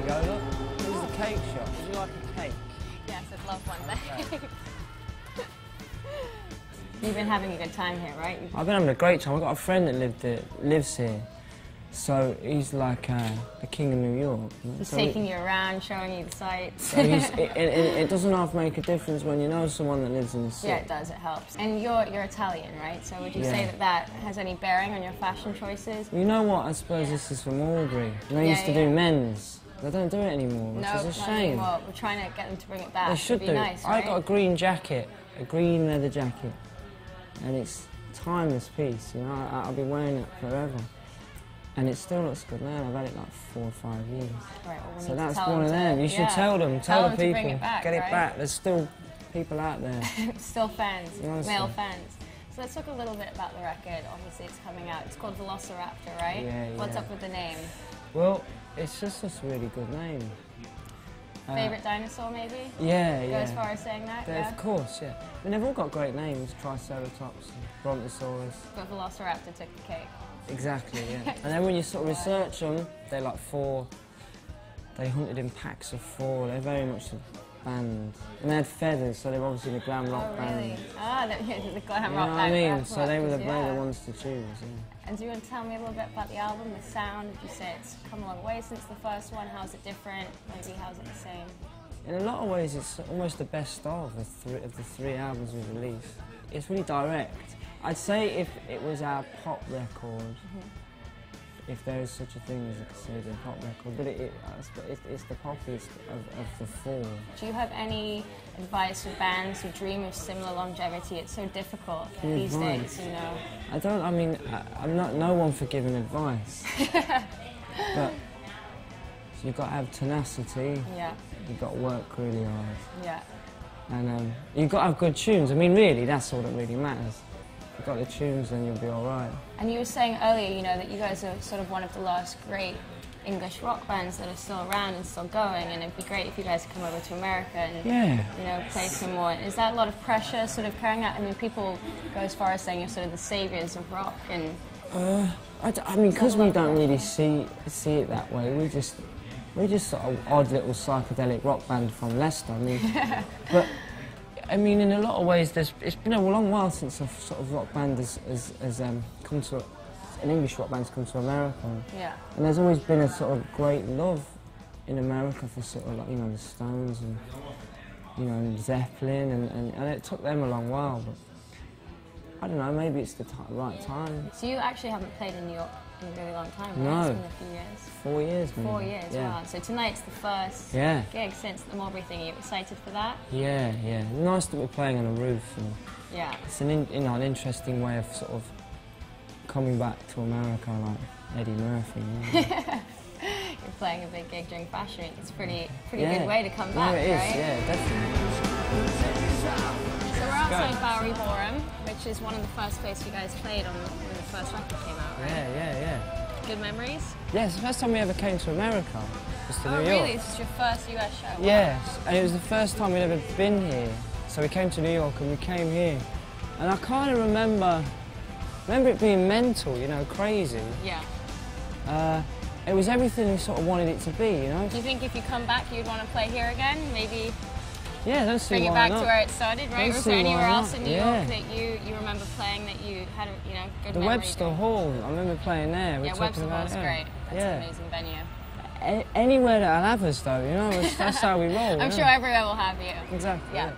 go, look. This is the cake shop. Would you like a cake? Yes, I'd love one. Okay. You've been having a good time here, right? I've been having a great time. I've got a friend that lives here. So he's like the king of New York. He's taking you around, showing you the sights. So it doesn't half make a difference when you know someone that lives in the city. Yeah, it does. It helps. And you're Italian, right? So would you say that has any bearing on your fashion choices? You know what? I suppose this is from Mulberry. They used to do men's. They don't do it anymore, which is a shame. Not anymore. We're trying to get them to bring it back. They should do. Nice, right? I got a green jacket, a green leather jacket, and it's a timeless piece. You know, I'll be wearing it forever. And it still looks good now. I've had it like 4 or 5 years. Right, well, so that's one of them. You should tell them. Tell the people. Bring it back, get it back. There's still people out there. Still fans, male fans. So let's talk a little bit about the record. Obviously, it's coming out. It's called Velociraptor, right? Yeah, What's up with the name? Well, it's just a really good name. Favorite dinosaur, maybe? Yeah, Go as far as saying that? Of course, yeah. I mean, they've all got great names. Triceratops, Brontosaurus. But Velociraptor took the cake. Exactly, yeah. And then when you sort of research them, they're like 4. They hunted in packs of 4. They're very much a band. And they had feathers, so they were obviously the glam rock band. Ah, the glam rock band. You know what I mean? So they were the ones to choose, yeah. And do you want to tell me a little bit about the album, the sound? Would you say it's come a long way since the first one? How's it different? Maybe how's it the same? In a lot of ways, it's almost the best of the 3 albums we've released. It's really direct. I'd say if it was our pop record, if there is such a thing as considered a pop record, but it's the poppiest of the 4. Do you have any advice for bands who dream of similar longevity? It's so difficult these days, you know. I'm not no one for giving advice, but you've got to have tenacity. Yeah. You've got to work really hard. Yeah. And you've got to have good tunes. I mean, really, that's all that really matters. If you've got the tunes, then you'll be all right. And you were saying earlier, you know, that you guys are sort of one of the last great English rock bands that are still around and still going, and it'd be great if you guys could come over to America and, you know, play some more. Is that a lot of pressure sort of carrying out? I mean, people go as far as saying you're sort of the saviours of rock and... I mean, because we don't really see it that way, we're just sort of odd little psychedelic rock band from Leicester. I mean, but I mean, in a lot of ways, it's been a long while since a sort of rock band has come to an English rock band's come to America. Yeah. And there's always been a sort of great love in America for sort of like, you know, the Stones and, you know, and Zeppelin, and it took them a long while, but I don't know, maybe it's the right time. So you actually haven't played in New York in a really long time, right? No. It's been a few years. 4 years, maybe. 4 years, wow. So tonight's the first gig since the Mulberry thing. Are you excited for that? Yeah. Nice that we're playing on a roof. And it's an interesting way of sort of coming back to America like Eddie Murphy. You know? You're playing a big gig during Fashion Week. It's a pretty good way to come back, it is, right? Yeah, definitely. So we're outside Bowery Ballroom, which is one of the first places you guys played on when the first record came out, right? Yeah. Good memories? Yeah, it's the first time we ever came to America, just to New York. Oh really? This is your first US show? Wow. Yes, and it was the first time we'd ever been here. So we came to New York and we came here. And I kind of remember it being mental, you know, crazy. Yeah. It was everything we sort of wanted it to be, you know? Do you think if you come back you'd want to play here again? Maybe don't see bring it why back not. to where it started, right? Was there anywhere else in New York that you remember playing that you had a, you know, good The memory Webster of? Hall, I remember playing there. Webster Hall's great. That's an amazing venue. Anywhere that'll have us though, you know, that's how we roll. I'm sure everywhere will have you. Exactly. Yeah.